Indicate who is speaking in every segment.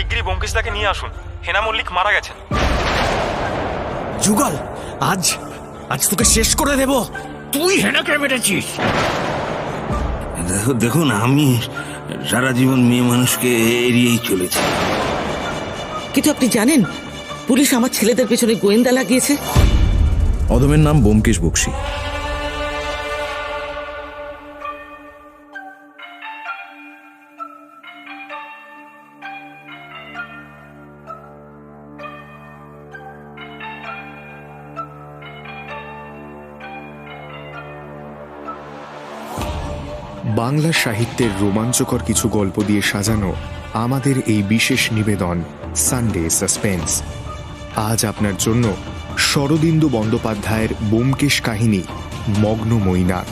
Speaker 1: শিগগিরই ব্যোমকেশদাকে নিয়ে আসুন। হেনা মল্লিক মারা গেছেন।
Speaker 2: যুগল, আজ আজ তোকে শেষ করে দেব। তুই হেনাকে মেরেছিস।
Speaker 3: দেখুন, আমি সারা জীবন মেয়ে মানুষকে এড়িয়েই চলেছি।
Speaker 4: কিন্তু আপনি জানেন পুলিশ আমার ছেলেদের পেছনে গোয়েন্দা লাগিয়েছে।
Speaker 2: অদমের নাম ব্যোমকেশ বক্সী।
Speaker 5: বাংলা সাহিত্যের রোমাঞ্চকর কিছু গল্প দিয়ে সাজানো আমাদের এই বিশেষ নিবেদন সানডে সাসপেন্স। আজ আপনার জন্য শরদিন্দু বন্দ্যোপাধ্যায়ের ব্যোমকেশ কাহিনী মগ্ন মৈনাক।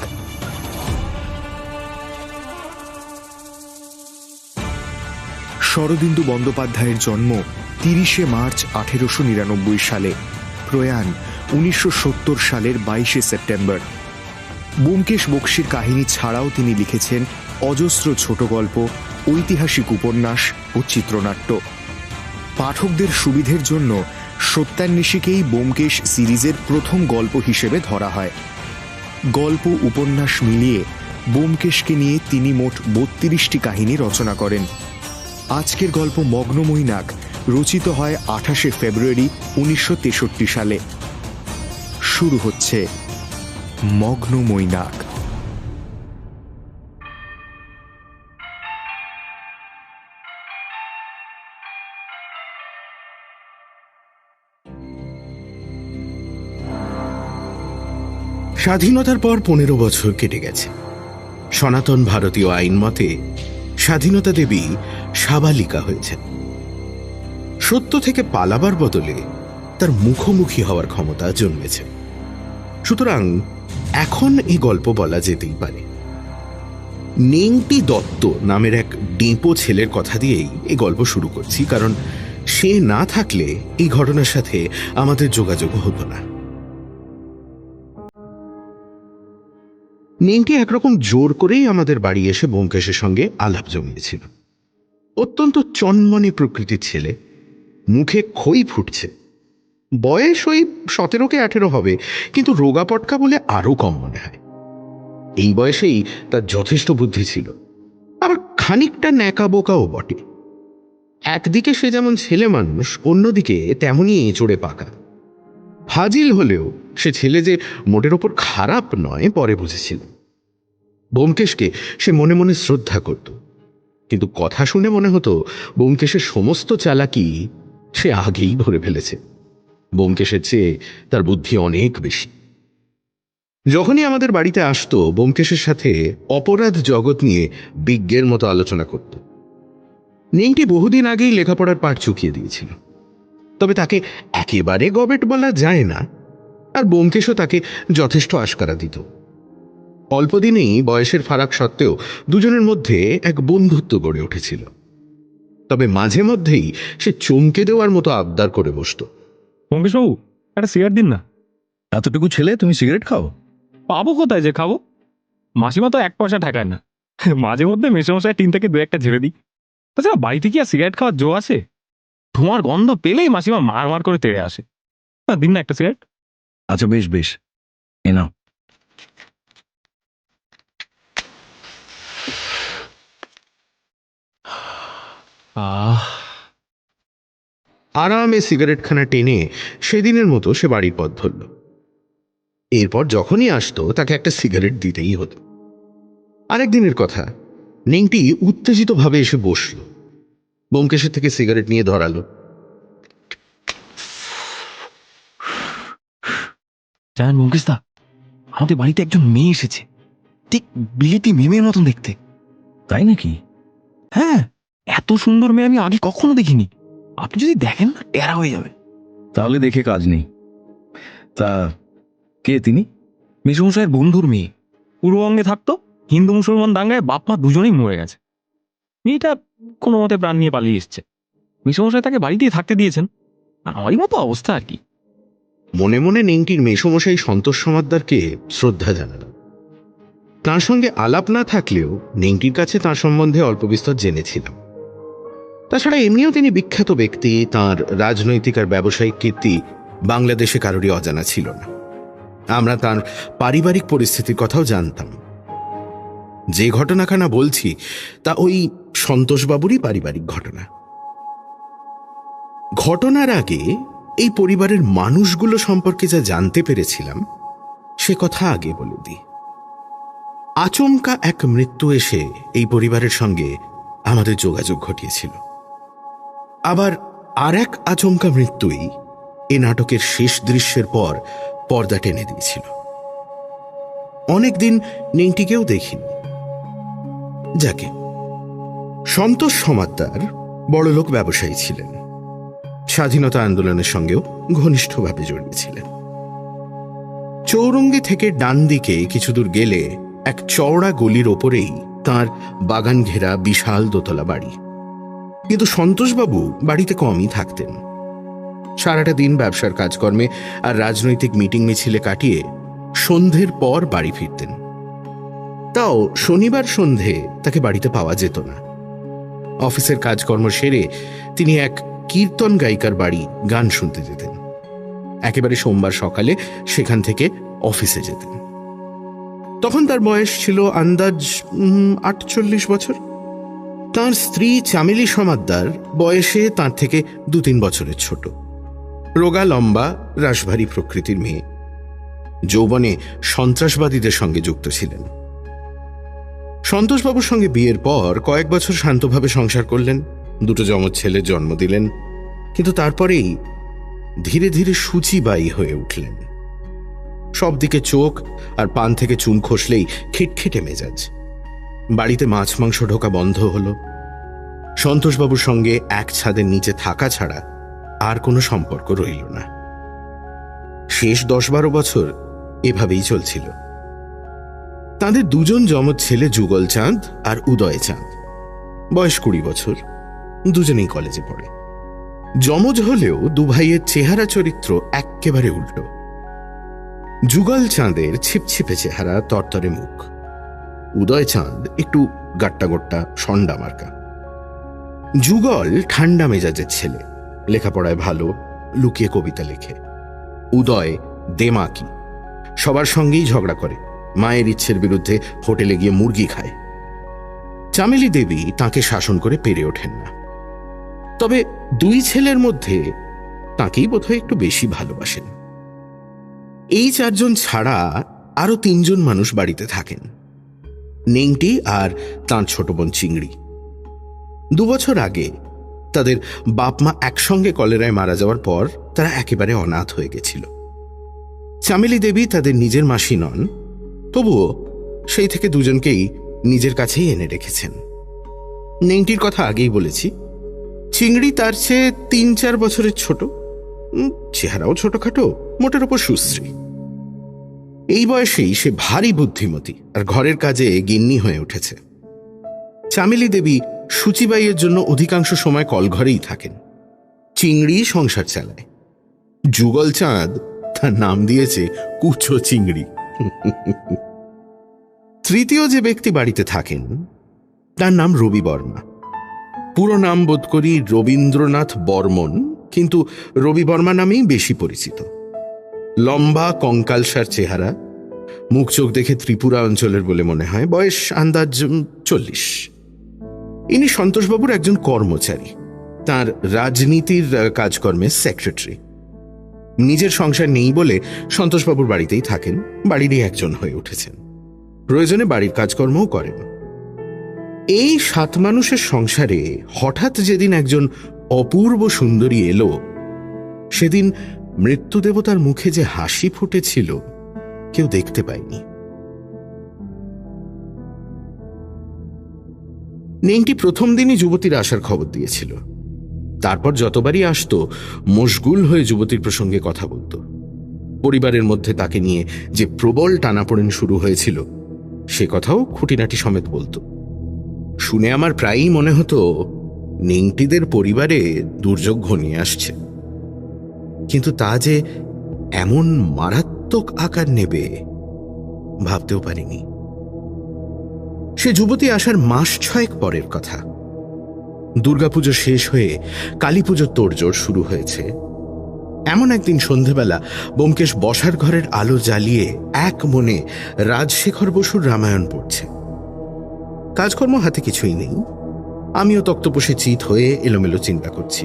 Speaker 5: শরদিন্দু বন্দ্যোপাধ্যায়ের জন্ম ৩০শে মার্চ ১৮৯৯ সালে, প্রয়াণ ১৯৭০ সালের ২২শে সেপ্টেম্বর। ব্যোমকেশ বক্সীর কাহিনী ছাড়াও তিনি লিখেছেন অজস্র ছোট গল্প, ঐতিহাসিক উপন্যাস ও চিত্রনাট্য। পাঠকদের সুবিধের জন্য সত্যান্বেষীকেই ব্যোমকেশ সিরিজের প্রথম গল্প হিসেবে ধরা হয়। গল্প উপন্যাস মিলিয়ে ব্যোমকেশকে নিয়ে তিনি মোট ৩২টি কাহিনী রচনা করেন। আজকের গল্প মগ্ন মৈনাক রচিত হয় ২৮শে ফেব্রুয়ারি ১৯৬৩ সালে। শুরু হচ্ছে মগ্ন মৈনাক।
Speaker 6: স্বাধীনতার পর ১৫ বছর কেটে গেছে। সনাতন ভারতীয় আইন মতে স্বাধীনতা দেবী সাবালিকা হয়েছেন। সত্য থেকে পালাবার বদলে তার মুখোমুখি হওয়ার ক্ষমতা জন্মেছে। সুতরাং এখন এই গল্প বলা যেতেই পারে। নেংটি দত্ত নামের এক ডেঁপো ছেলের কথা দিয়েই এই গল্প শুরু করছি, কারণ সে না থাকলে এই ঘটনার সাথে আমাদের যোগাযোগ হতো না। নেংটি একরকম জোর করেই আমাদের বাড়ি এসে ব্যোমকেশের সঙ্গে আলাপ জমিয়েছিল। অত্যন্ত চনমনে প্রকৃতির ছেলে, মুখে খই ফুটছে। বয়স ওই ১৭ কি ১৮ হবে, কিন্তু রোগা পটকা বলে আরো কম মনে হয়। এই বয়সেই তার যথেষ্ট বুদ্ধি ছিল, আবার খানিকটা ন্যাকা বোকাও বটে। একদিকে সে যেমন ছেলে মানুষ, অন্যদিকে তেমনই এঁচড়ে পাকা। ফাজিল হলেও সে ছেলে যে মোটের ওপর খারাপ নয় পরে বুঝেছিল। ব্যোমকেশকে সে মনে মনে শ্রদ্ধা করত, কিন্তু কথা শুনে মনে হতো ব্যোমকেশের সমস্ত চালাকি সে আগেই ধরে ফেলেছে। ব্যোমকেশের চেয়ে তার বুদ্ধি অনেক বেশি। যখনই আমাদের বাড়িতে আসতো, ব্যোমকেশের সাথে অপরাধ জগৎ নিয়ে বিজ্ঞের মতো আলোচনা করত। নেংটি বহুদিন আগেই লেখাপড়ার পাঠ চুকিয়ে দিয়েছিল, তবে তাকে একেবারে গবেট বলা যায় না, আর ব্যোমকেশও তাকে যথেষ্ট আশকারা দিত। অল্পদিনেই বয়সের ফারাক সত্ত্বেও দুজনের মধ্যে এক বন্ধুত্ব গড়ে উঠেছিল। তবে মাঝে মধ্যেই সে চমকে দেওয়ার মতো আবদার করে বসত।
Speaker 1: ব্যোমকেশবাবু, একটা সিগারেট দিন না।
Speaker 2: এতটুকু ছেলে, তুমি সিগারেট খাও?
Speaker 1: পাবো কোথায় যে খাবো? মাসিমা তো ১ পয়সা ঠেকায় না। মাঝে মধ্যে মেসমশাই টিন থেকে ২-১টা ঝেড়ে দিই। তাছাড়া বাড়িতে কি আর সিগারেট খাওয়ার জো আছে? ধোঁয়ার গন্ধ পেলেই মাসিমা মার মার করে তেড়ে আসে। দিন না একটা সিগারেট।
Speaker 2: আচ্ছা, বেশ বেশ, এ নাও।
Speaker 6: আরামে সিগারেটখানা টেনে সেদিনের মতো সে বাড়ির পথ ধরল। এরপর যখনই আসতো তাকে একটা সিগারেট দিতেই হতো। আরেকদিনের কথা, নেংটি উত্তেজিতভাবে এসে বসল। ব্যোমকেশের থেকে সিগারেট নিয়ে ধরালো।
Speaker 1: জানেন ব্যোমকেশদা, আমাদের বাড়িতে একজন মেয়ে এসেছে, ঠিক বিলেতি মেমের মতন দেখতে।
Speaker 2: তাই নাকি?
Speaker 1: হ্যাঁ, এত সুন্দর মেয়ে আমি আগে কখনো দেখিনি। আপনি যদি দেখেন না, টেরা হয়ে যাবে।
Speaker 2: তাহলে দেখে কাজ নেই। তা কে তিনি?
Speaker 1: মেসমশাইয়ের বন্ধুর মেয়ে। পূর্ববঙ্গে থাকতো, হিন্দু মুসলমান দাঙ্গায় বাপ মা দুজনেই মরে গেছে। মেয়েটা কোনো মতে প্রাণ নিয়ে পালিয়ে এসছে। মেসমশাই তাকে বাড়িতেই থাকতে দিয়েছেন। আমারই মতো অবস্থা আর কি।
Speaker 6: মনে মনে নেংটির মেসমশাই সন্তোষ সমাদ্দারকে শ্রদ্ধা জানালাম। তাঁর সঙ্গে আলাপ না থাকলেও নেংটির কাছে তাঁর সম্বন্ধে অল্প বিস্তর জেনেছিলাম। তাছাড়া এমনিও তিনি বিখ্যাত ব্যক্তি, তার রাজনৈতিক আর ব্যবসায়িক কীর্তি বাংলাদেশে কারোরই অজানা ছিল না। আমরা তার পারিবারিক পরিস্থিতির কথাও জানতাম। যে ঘটনাখানা বলছি তা ওই সন্তোষবাবুরই পারিবারিক ঘটনা। ঘটনার আগে এই পরিবারের মানুষগুলো সম্পর্কে যা জানতে পেরেছিলাম সে কথা আগে বলে দিই। আচমকা এক মৃত্যু এসে এই পরিবারের সঙ্গে আমাদের যোগাযোগ ঘটিয়েছিল। আবার আর এক আচমকা মৃত্যুই এ নাটকের শেষ দৃশ্যের পর পর্দা টেনে দিয়েছিল। অনেকদিন নেংটিকেও দেখিনি। যাকে সন্তোষ সমাদ্দার বড়লোক ব্যবসায়ী ছিলেন, স্বাধীনতা আন্দোলনের সঙ্গেও ঘনিষ্ঠভাবে জড়িয়েছিলেন। চৌরঙ্গি থেকে ডান দিকে কিছু দূর গেলে এক চওড়া গলির ওপরেই তার বাগান ঘেরা বিশাল দোতলা বাড়ি। কিন্তু সন্তোষবাবু বাড়িতে কমই থাকতেন। সারাটা দিন ব্যবসার কাজকর্মে আর রাজনৈতিক মিটিং মিছিলে কাটিয়ে সন্ধ্যের পর বাড়ি ফিরতেন। তাও শনিবার সন্ধে তাকে বাড়িতে পাওয়া যেত না। অফিসের কাজকর্ম সেরে তিনি এক কীর্তন গায়িকার বাড়ি গান শুনতে যেতেন। একেবারে সোমবার সকালে সেখান থেকে অফিসে যেতেন। তখন তার বয়স ছিল আন্দাজ 48 বছর। তার স্ত্রী চামেলি সমাদ্দার বয়সে তার থেকে 2-3 বছরের ছোট। রোগা লম্বা রাশভারী প্রকৃতির মেয়ে। যৌবনে সন্ত্রাসবাদীদের সঙ্গে যুক্ত ছিলেন। সন্তোষবাবুর সঙ্গে বিয়ের পর কয়েক বছর শান্তভাবে সংসার করলেন, 2 যমজ ছেলের জন্ম দিলেন। কিন্তু তারপরেই ধীরে ধীরে সূচিবায়ী হয়ে উঠলেন। সব দিকে চোখ আর পান থেকে চুন খসলেই খিটখিটে মেজাজ। বাড়িতে মাছ মাংস ঢোকা বন্ধ হলো। সন্তোষবাবুর সঙ্গে এক ছাদের নিচে থাকা ছাড়া আর কোনো সম্পর্ক রইল না। শেষ 10-12 বছর এভাবেই চলছিল। তাদের 2 যমজ ছেলে যুগল চাঁদ আর উদয় চাঁদ, বয়স 20 বছর, দুজনেই কলেজে পড়ে। যমজ হলেও 2 ভাইয়ের চেহারা চরিত্র এক্কেবারে উল্টো। যুগল চাঁদের ছিপছিপে চেহারা, তরতরে মুখ। উদয় চাঁদ একটু গাট্টা গোট্টা, সন্ডা মার্কা। যুগল ঠান্ডা মেজাজের ছেলে, লেখাপড়ায় ভালো, লুকিয়ে কবিতা লেখে। উদয় দেমাকি, সবার সঙ্গেই ঝগড়া করে, মায়ের ইচ্ছের বিরুদ্ধে হোটেলে গিয়ে মুরগি খায়। চামেলি দেবী তাকে শাসন করে পেরে ওঠেন না। তবে 2 ছেলের মধ্যে তাকেই বোধহয় একটু বেশি ভালোবাসেন। এই 4 জন ছাড়া আরো 3 জন মানুষ বাড়িতে থাকেন, নেংটি আর তাঁর ছোট বোন চিংড়ি। 2 বছর আগে তাদের বাপ মা একসঙ্গে কলেরায় মারা যাওয়ার পর তারা একেবারে অনাথ হয়ে গেছিল। চামেলি দেবী তাদের নিজের মাসি নন, তবুও সেই থেকে 2 জনকেই নিজের কাছেই এনে রেখেছেন। নেংটির কথা আগেই বলেছি। চিংড়ি তার চেয়ে 3-4 বছরের ছোট, চেহারাও ছোটখাটো, মোটের ওপর সুশ্রী। এই বয়সেই সে ভারী বুদ্ধিমতী আর ঘরের কাজে গিন্নি হয়ে উঠেছে। চামেলি দেবী সূচিবাইয়ের জন্য অধিকাংশ সময় কলঘরেই থাকেন। চিংড়ি সংসার চালায়। যুগল চাঁদ তার নাম দিয়েছে কুচো চিংড়ি। তৃতীয় যে ব্যক্তি বাড়িতে থাকেন তার নাম রবি বর্মা। পুরো নাম বোধ করি রবীন্দ্রনাথ বর্মন, কিন্তু রবি বর্মা নামেই বেশি পরিচিত। লম্বা কঙ্কালসার চেহারা, মুখ চোখ দেখে ত্রিপুরা অঞ্চলের বলে মনে হয়। বয়স আন্দাজ 40। ইনি সন্তোষবাবুর একজন কর্মচারী, তার রাজনীতির কাজকর্মের সেক্রেটারি। নিজের সংসার নেই বলে সন্তোষবাবুর বাড়িতেই থাকেন, বাড়িরই একজন হয়ে উঠেছেন। প্রয়োজনে বাড়ির কাজকর্মও করেন। এই 7 মানুষের সংসারে হঠাৎ যেদিন একজন অপূর্ব সুন্দরী এলো, সেদিন মৃত্যু দেবতার মুখে যে হাসি ফুটেছিল কেউ দেখতে পায়নি। নেংটি প্রথম দিনই যুবতীর আসার খবর দিয়েছিল। তারপর যতবারই আসতো মশগুল হয়ে যুবতীর প্রসঙ্গে কথা বলতো। পরিবারের মধ্যে তাকে নিয়ে যে প্রবল টানাপোড়েন শুরু হয়েছিল সে কথাও খুঁটিনাটি সমেত বলতো। শুনে আমার প্রায়ই মনে হতো নেংটিদের পরিবারে দুর্যোগ ঘনিয়ে আসছে, কিন্তু তা যে এমন মারাত্মক আকার নেবে ভাবতেও পারিনি। সে যুবতী আসার মাস 6 পরের কথা। দুর্গাপুজো শেষ হয়ে কালী পুজোর তোড়জোড় শুরু হয়েছে। এমন একদিন সন্ধেবেলা ব্যোমকেশ বসার ঘরের আলো জ্বালিয়ে এক মনে রাজশেখর বসুর রামায়ণ পড়ছে। কাজকর্ম হাতে কিছুই নেই। আমিও তক্তপোষে চিত হয়ে এলোমেলো চিন্তা করছি।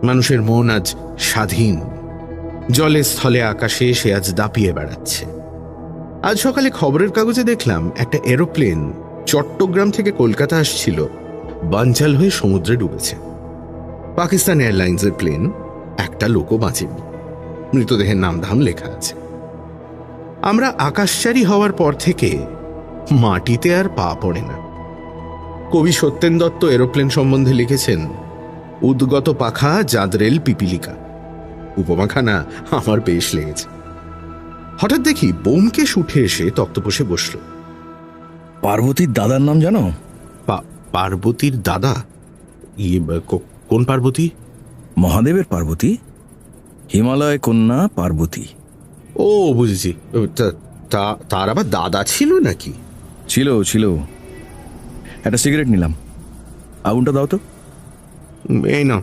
Speaker 6: মানুষের মন আজ স্বাধীন, জলে স্থলে আকাশে সে আজ দাপিয়ে বেড়াচ্ছে। আজ সকালে খবরের কাগজে দেখলাম একটা এরোপ্লেন চট্টগ্রাম থেকে কলকাতা আসছিল, বানচাল হয়ে সমুদ্রে ডুবেছে। পাকিস্তান এয়ারলাইন্সের প্লেন, একটা লোকও বাঁচেনি, মৃতদেহের নামধাম লেখা আছে। আমরা আকাশচারী হওয়ার পর থেকে মাটিতে আর পা পড়ে না। কবি সত্যেন দত্ত এরোপ্লেন সম্বন্ধে লিখেছেন, উদ্গত পাখা জাদরেল পিপিলিকা। উপমাখানা আমার বেশ লেগেছে। হঠাৎ দেখি ব্যোমকেশ উঠে এসে তক্তপোষে বসল।
Speaker 2: পার্বতীর দাদার নাম জানো?
Speaker 6: পার্বতীর দাদা? কোন পার্বতী?
Speaker 2: মহাদেবের পার্বতী, হিমালয় কন্যা পার্বতী।
Speaker 6: ও বুঝেছি। তার আবার দাদা ছিল নাকি?
Speaker 2: ছিল ছিল। একটা সিগারেট নিলাম, আগুনটা দাও তো।
Speaker 6: এই না,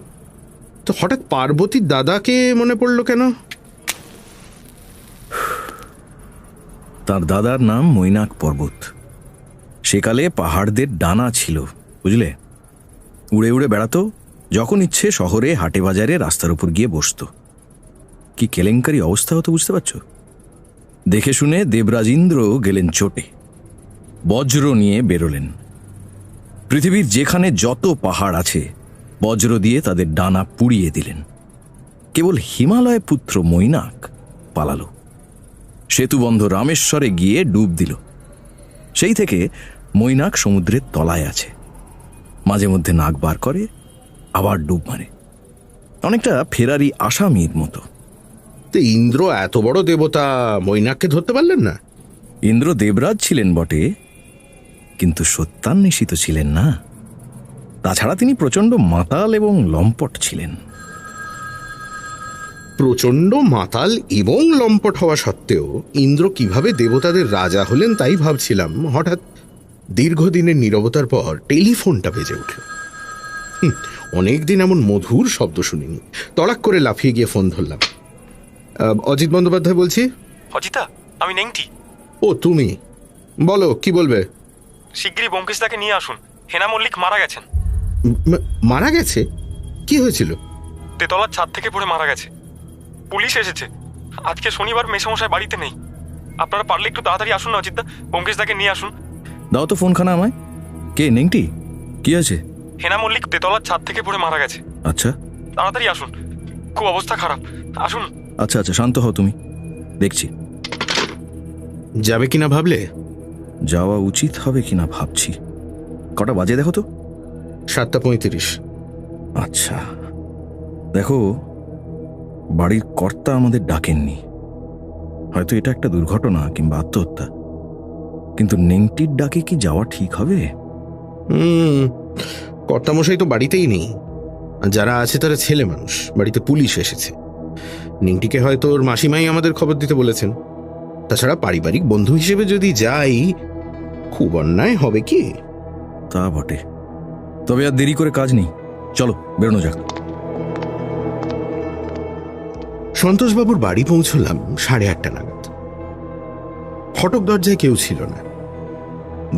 Speaker 6: তো হঠাৎ পার্বতীর দাদাকে মনে পড়লো কেন?
Speaker 2: তার দাদার নাম মৈনাক পর্বত। সেকালে পাহাড়দের ডানা ছিল, বুঝলে? উড়ে উড়ে বেড়াতো, যখন ইচ্ছে শহরে হাটে বাজারে রাস্তার উপর গিয়ে বসতো। কি কেলেঙ্কারি অবস্থা হতো বুঝতে পারছো? দেখে শুনে দেবরাজেন্দ্র গেলেন চোটে, বজ্র নিয়ে বেরোলেন। পৃথিবীর যেখানে যত পাহাড় আছে বজ্র দিয়ে তাদের ডানা পুড়িয়ে দিলেন। কেবল হিমালয় পুত্র মৈনাক পালালো। সেতুবন্ধ রামেশ্বরে গিয়ে ডুব দিল। সেই থেকে মৈনাক সমুদ্রের তলায় আছে। মাঝে মধ্যে নাক বার করে, আবার ডুব মারে, অনেকটা ফেরারি আসামির মতো।
Speaker 6: তো ইন্দ্র এত বড় দেবতা, মৈনাককে ধরতে পারলেন না?
Speaker 2: ইন্দ্র দেবরাজ ছিলেন বটে, কিন্তু সত্যান্বেষিত ছিলেন না। তাছাড়া তিনি প্রচণ্ড মাতাল এবং লম্পট ছিলেন।
Speaker 6: প্রচণ্ড মাতাল এবং লম্পট হওয়া সত্ত্বেও ইন্দ্র কিভাবে দেবতাদের রাজা হলেন তাই ভাবছিলাম। হঠাৎ দীর্ঘদিনের নীরবতার পর টেলিফোনটা বেজে উঠল। অনেকদিন এমন মধুর শব্দ শুনিনি। তড়াক করে লাফিয়ে গিয়ে ফোন ধরলাম। অজিত বন্দ্যোপাধ্যায় বলছি।
Speaker 1: অজিতা, আমি নেংটি।
Speaker 6: ও তুমি, বলো কি বলবে?
Speaker 1: শিগগিরই ব্যোমকেশ দাকে নিয়ে আসুন। হেনা মল্লিক মারা গেছেন।
Speaker 6: মারা গেছে? কি হয়েছিল?
Speaker 1: তেতলার ছাদ থেকে পড়ে মারা গেছে। পুলিশ এসেছে। আজকে শনিবার, মেসমশাই বাড়িতে নেই। আপনারা পারলে একটু তাড়াতাড়ি আসুন না অজিতদা, ব্যোমকেশ দাকে নিয়ে আসুন।
Speaker 2: দাও তো ফোনখানা আমায়। কে নেংটি? কি আছে?
Speaker 1: হেনা মল্লিক তেতলার ছাদ থেকে পড়ে মারা গেছে।
Speaker 2: আচ্ছা,
Speaker 1: তাড়াতাড়ি আসুন, খুব অবস্থা খারাপ। আসুন।
Speaker 2: আচ্ছা আচ্ছা, শান্ত হও তুমি, দেখছি।
Speaker 6: যাবে কিনা ভাবলে?
Speaker 2: যাওয়া উচিত হবে কিনা ভাবছি। কটা বাজে দেখো তো?
Speaker 6: 7:35।
Speaker 2: আচ্ছা, দেখো, বাড়ির কর্তা আমাদের ডাকেননি। হয়তো এটা একটা দুর্ঘটনা কিংবা আত্মহত্যা, কিন্তু নেংটির ডাকে কি যাওয়া ঠিক হবে?
Speaker 6: কর্তামশাই তো বাড়িতেই নেই। যারা আছে তারা ছেলে মানুষ। বাড়িতে পুলিশ এসেছে। নিংটিকে হয়তো ওর মাসিমাই আমাদের খবর দিতে বলেছেন। তাছাড়া পারিবারিক বন্ধু হিসেবে যদি যাই, খুব অন্যায় হবে কি?
Speaker 2: তা বটে। তবে আর দেরি করে কাজ নেই, চলো বেরোনো যাক।
Speaker 6: সন্তোষবাবুর বাড়ি পৌঁছলাম 8:30 নাগাদ। ফটক দরজায় কেউ ছিল না।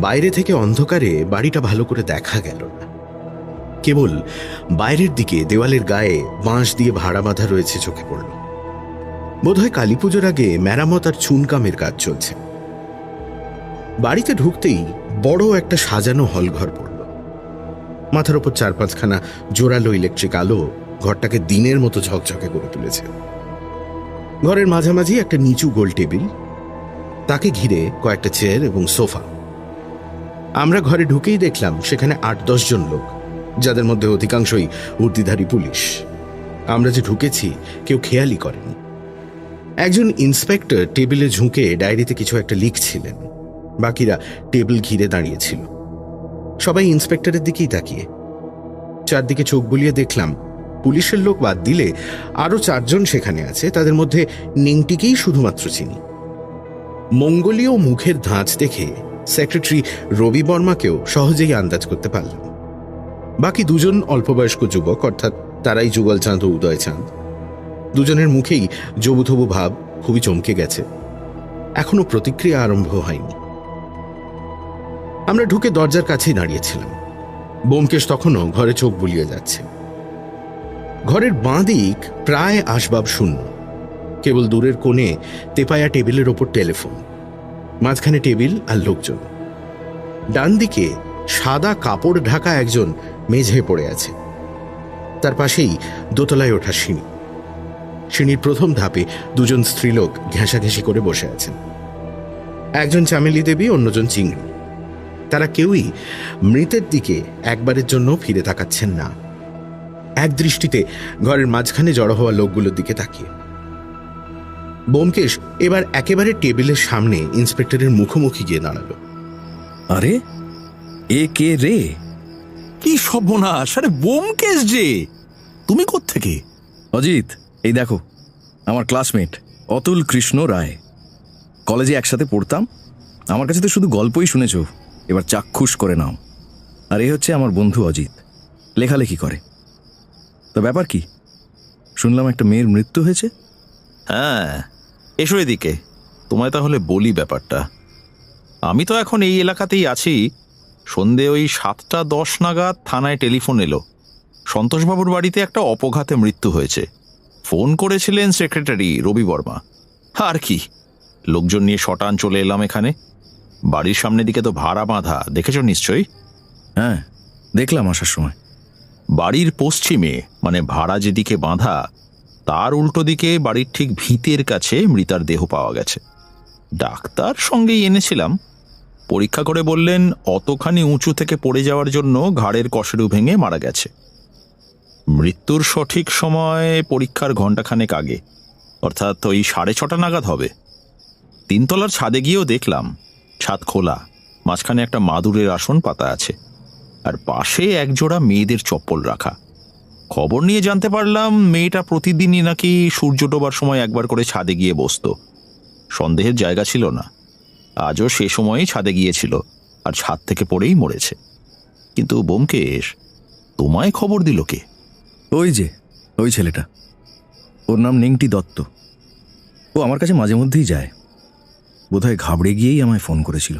Speaker 6: বাইরে থেকে অন্ধকারে বাড়িটা ভালো করে দেখা গেল না। কেবল বাইরের দিকে দেওয়ালের গায়ে বাঁশ দিয়ে ভাড়া বাঁধা রয়েছে চোখে পড়ল। বোধহয় কালী পুজোর আগে মেরামত আর চুনকামের কাজ চলছে। বাড়িতে ঢুকতেই বড় একটা সাজানো হলঘর পড়ল। মাথার ওপর 4-5খানা জোরালো ইলেকট্রিক আলো ঘরটাকে দিনের মতো ঝকঝকে করে তুলেছে। ঘরের মাঝামাঝি একটা নিচু গোল টেবিল, তাকে ঘিরে কয়েকটা চেয়ার এবং সোফা। আমরা ঘরে ঢুকেই দেখলাম সেখানে 8-10 জন লোক, যাদের মধ্যে অধিকাংশই উর্দিধারী পুলিশ। আমরা যে ঢুকেছি কেউ খেয়ালই করেনি। একজন ইন্সপেক্টর টেবিলে ঝুঁকে ডায়েরিতে কিছু একটা লিখছিলেন। বাকিরা টেবিল ঘিরে দাঁড়িয়েছিল। সবাই ইন্সপেক্টরের দিকেই তাকিয়ে। চারদিকে চোখ বুলিয়ে দেখলাম পুলিশের লোক বাদ দিলে আরো 4 জন সেখানে আছে। তাদের মধ্যে নেংটিকেই শুধুমাত্র চিনি। মঙ্গলীয় মুখের ধাঁচ দেখে সেক্রেটারি রবি বর্মাকেও সহজেই আন্দাজ করতে পারলাম। বাকি দুজন অল্পবয়স্ক যুবক, অর্থাৎ তারাই যুগল চাঁদ ও উদয় চাঁদ। দুজনের মুখেই জবুথবু ভাব, খুবই চমকে গেছে। এখনো প্রতিক্রিয়া আরম্ভ হয়নি। আমরা ঢুকে দরজার কাছেই দাঁড়িয়েছিলাম। ব্যোমকেশ তখনও ঘরে চোখ বুলিয়ে যাচ্ছে। ঘরের বাঁ দিক প্রায় আসবাব শূন্য, কেবল দূরের কোণে তেপায়া টেবিলের ওপর টেলিফোন, মাঝখানে টেবিল আর লোকজন। ডান দিকে সাদা কাপড় ঢাকা একজন মেঝে পড়ে আছে, তার পাশেই দোতলায় ওঠা সিঁড়ি। সিঁড়ির প্রথম ধাপে দুজন স্ত্রীলোক ঘেঁষাঘেঁষি করে বসে আছেন, একজন চামেলি দেবী, অন্যজন চিংড়ি। তারা কেউই মৃতের দিকে একবারের জন্য ফিরে তাকাচ্ছেন না, এক দৃষ্টিতে ঘরের মাঝখানে জড়ো হওয়া লোকগুলোর দিকে তাকিয়ে। ব্যোমকেশ এবার একেবারে টেবিলের সামনে ইন্সপেক্টরের মুখোমুখি গিয়ে দাঁড়ালো।
Speaker 2: আরে এ কে রে?
Speaker 7: কি সর্বনাশ! আরে ব্যোমকেশ যে, তুমি কোত্থেকে?
Speaker 2: অজিত, এই দেখো আমার ক্লাসমেট অতুল কৃষ্ণ রায়। কলেজে একসাথে পড়তাম। আমার কাছে তো শুধু গল্পই শুনেছ, এবার চাক্ষুষ করে নাও। আর এ হচ্ছে আমার বন্ধু অজিত, লেখালেখি করে। তো ব্যাপার কি? শুনলাম একটা মেয়ের মৃত্যু হয়েছে।
Speaker 7: হ্যাঁ, এসো এদিকে, তোমায় তাহলে বলি ব্যাপারটা। আমি তো এখন এই এলাকাতেই আছি। সন্ধে ওই 7:10 নাগাদ থানায় টেলিফোন এলো, সন্তোষবাবুর বাড়িতে একটা অপঘাতে মৃত্যু হয়েছে। ফোন করেছিলেন সেক্রেটারি রবি বর্মা। আর কি, লোকজন নিয়ে শটান চলে এলাম এখানে। বাড়ির সামনের দিকে তো ভাড়া বাঁধা, দেখেছ নিশ্চয়ই?
Speaker 2: হ্যাঁ, দেখলাম আসার সময়।
Speaker 7: বাড়ির পশ্চিমে, মানে ভাড়া যেদিকে বাঁধা, তার উল্টো দিকে বাড়ির ঠিক ভিতের কাছে মৃতার দেহ পাওয়া গেছে। ডাক্তার সঙ্গেই এনেছিলাম। পরীক্ষা করে বললেন অতখানি উঁচু থেকে পড়ে যাওয়ার জন্য ঘাড়ের কশেরু ভেঙে মারা গেছে। মৃত্যুর সঠিক সময় পরীক্ষার ঘণ্টাখানেক আগে, অর্থাৎ ওই 6:30 নাগাদ হবে। 3 তলার ছাদে গিয়েও দেখলাম ছাদ খোলা, মাঝখানে একটা মাদুরের আসন পাতা আছে, আর পাশে একজোড়া মেয়েদের চপ্পল রাখা। খবর নিয়ে জানতে পারলাম মেয়েটা প্রতিদিনই নাকি সূর্য ডোবার সময় একবার করে ছাদে গিয়ে বসতো। সন্দেহের জায়গা ছিল না, আজও সে সময়ই ছাদে গিয়েছিল, আর ছাদ থেকে পড়েই মরেছে। কিন্তু ব্যোমকেশ, তোমায় খবর দিল কে?
Speaker 2: ওই যে ওই ছেলেটা, ওর নাম নেংটি দত্ত। ও আমার কাছে মাঝে মধ্যেই যায়, বোধহয় ঘাবড়ে গিয়েই আমায় ফোন করেছিল।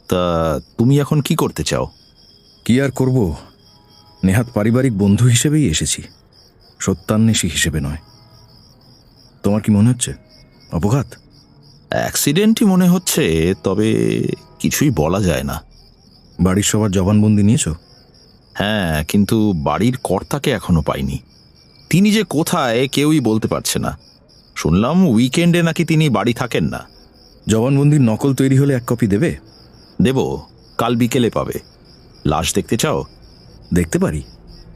Speaker 7: তা তুমি এখন কি করতে চাও?
Speaker 2: কি আর করব, নেহাত পারিবারিক বন্ধু হিসেবেই এসেছি, সত্যান্বেষী হিসেবে নয়। তোমার কি মনে হচ্ছে অপঘাত?
Speaker 7: অ্যাক্সিডেন্টই মনে হচ্ছে, তবে কিছুই বলা যায় না।
Speaker 2: বাড়ির সবার জবানবন্দি নিয়েছ?
Speaker 7: হ্যাঁ, কিন্তু বাড়ির কর্তাকে এখনো পাইনি। তিনি যে কোথায় কেউই বলতে পারছে না। শুনলাম উইকেন্ডে নাকি তিনি বাড়ি থাকেন না।
Speaker 2: জবানবন্দির নকল তৈরি হলে এক কপি দেবে?
Speaker 7: দেব, কাল বিকেলে পাবে। লাশ দেখতে চাও?
Speaker 2: দেখতে পারি,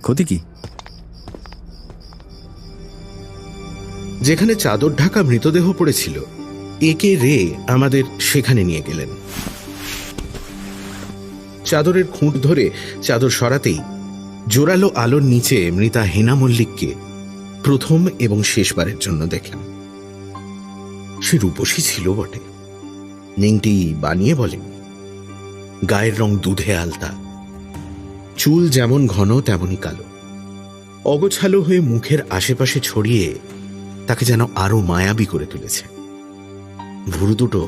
Speaker 2: ক্ষতি কি?
Speaker 6: যেখানে চাদর ঢাকা মৃতদেহ পড়েছিল, একে রে আমাদের সেখানে নিয়ে গেলেন। চাদরের খুঁট ধরে চাদর সরাতেই জোরালো আলোর নিচে মৃতা হেনা মল্লিককে প্রথম এবং শেষবারের জন্য দেখলাম। সে রূপসী ছিল বটে, নেংটি বানিয়ে বলেন। গায়ের রং দুধে আলতা, চুল যেমন ঘন তেমনই কালো, অগোছালো হয়ে মুখের আশেপাশে ছড়িয়ে তাকে যেন আরো মায়াবী করে তুলেছে। ভুরু দুটো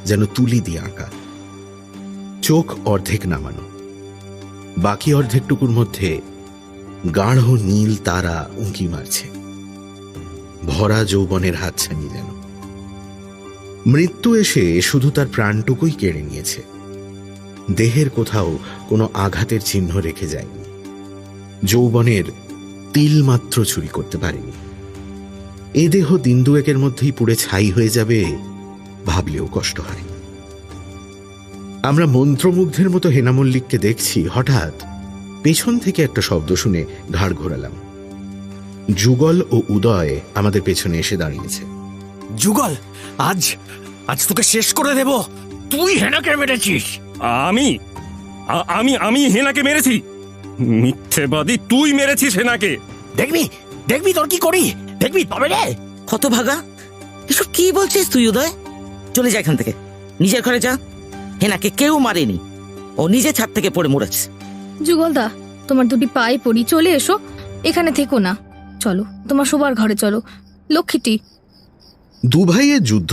Speaker 6: যেন তুলি দিয়ে আঁকা, চোখ অর্ধেক নামানো, বাকি অর্ধেকটুকুর মধ্যে গাঢ় নীল তারা উঁকি মারছে, ভরা যৌবনের হাতছানি যেন। মৃত্যু এসে শুধু তার প্রাণটুকুই কেড়ে নিয়েছে, দেহের কোথাও কোনো আঘাতের চিহ্ন রেখে যায়নি, যৌবনের তিল মাত্র চুরি করতে পারেনি। এ দেহ দিন দুয়েকের মধ্যেই পুড়ে ছাই হয়ে যাবে ভাবলেও কষ্ট হয়। আমরা মন্ত্রমুগ্ধের মতো হেনা মল্লিককে দেখছি, হঠাৎ পেছন থেকে একটা শব্দ শুনে ঘাড় ঘোরালাম। যুগল ও উদয় আমাদের পেছনে এসে দাঁড়িয়েছে।
Speaker 8: যুগল, আজ আজ তোকে শেষ করে দেব। তুই হেনাকে মেরেছিস।
Speaker 1: আমি আমি আমি হেনাকে মেরেছি? মিথ্যেবাদী, তুই মেরেছিস হেনাকে।
Speaker 8: দেখবি দেখবি তোর কি করি, দেখবি তবে রে।
Speaker 4: হতভাগা, এসব কি বলছিস তুই উদয়? চলে যা এখান থেকে, নিজের ঘরে যা। হেনাকে কেউ মারেনি, ও নিজে ছাদ থেকে পড়ে মরেছে।
Speaker 9: যুগলদা, তোমার দুটি পায়ে পড়ি, চলে এসো, এখানে থেকো না। চলো তোমার শোবার ঘরে চলো, লক্ষ্মীটি।
Speaker 6: দু ভাইয়ের যুদ্ধ